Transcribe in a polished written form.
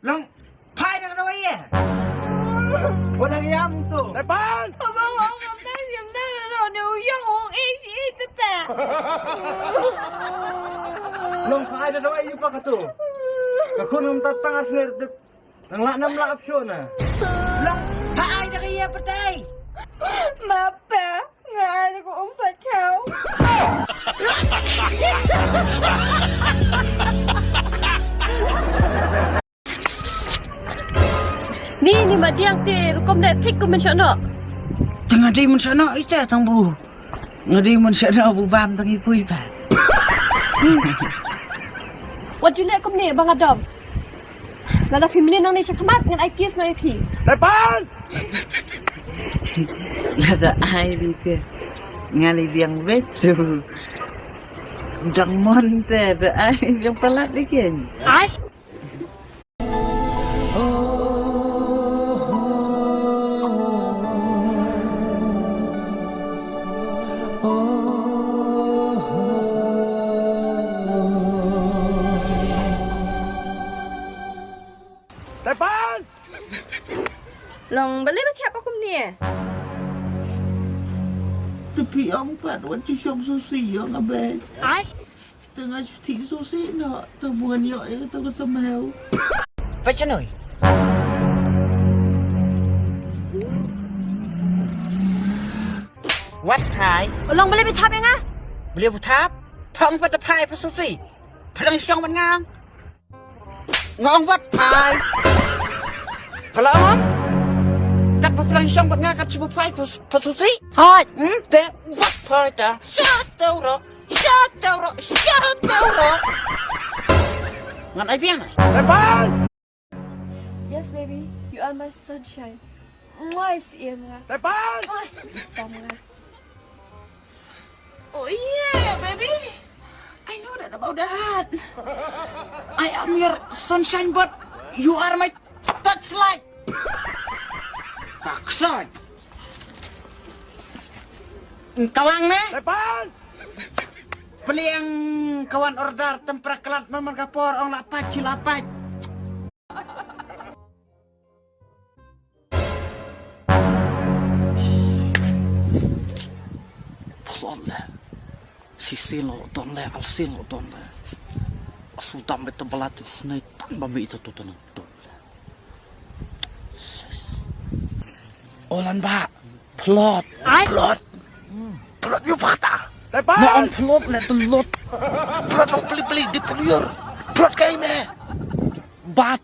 Lang, kain na naman yan. Walang yam to. Tepan! 爸爸，我太想那个老牛让我一起的吧。 Lang, kain na naman yung pa ka to. Ako nung tatangas nga, nang lanam lang opsyon na. Lang, kain na kaya patay. 妈爸，我爱那个红色球。 Ni madiang ti rukom na tik ko man siya no. Tengah di mun sana ita tang bu. Ngadi mun sana bu bam tang ipui pa. What you let kom ni bang adom. Lada feminin nang ni siya kamat ngan ay fierce no IP. Tepan! Lada ai di ke. Ngali biang becu. Dang mon te da ai biang palat dikin. Ay. Tepan! Long balik ba siapa kum ni? Tapi ông phạt vẫn chỉ xong sushi ông abe. Ay. Tengah cuci sushi nak temuan yo tengah semau. Pacha noi. What kai? Long balik bi thap yang ah. Beliau butap. Phang pat pai pa susi. Phlang siang man ngang. Ngong wat pai. Phlang. Kat pa phlang siang man ngang kat sibu pai pa susi. Hot. Te wat pai ta. Sat euro. Ngan ai piang. Tepan! Yes baby, you are my sunshine. Mwah si nga. Tepan! Tama. Oh yeah, baby. I know that about that. I am your sunshine, but you are my touchlight. Paksa. Kawang na? Tepan! Beli yang kawan order temprak kelat mamar kapor ong lapat cilapat. Plot le. Sisin lo ton le, alsin lo ton le. Asu tambe tebelat snai tambah bi itu tutan tu. Olan ba. Plot. Plot. Plot yo fakta. Tepan! Nah, on plot le telot. Plot ang peli-peli di peluyur. Plot kayo me. Bat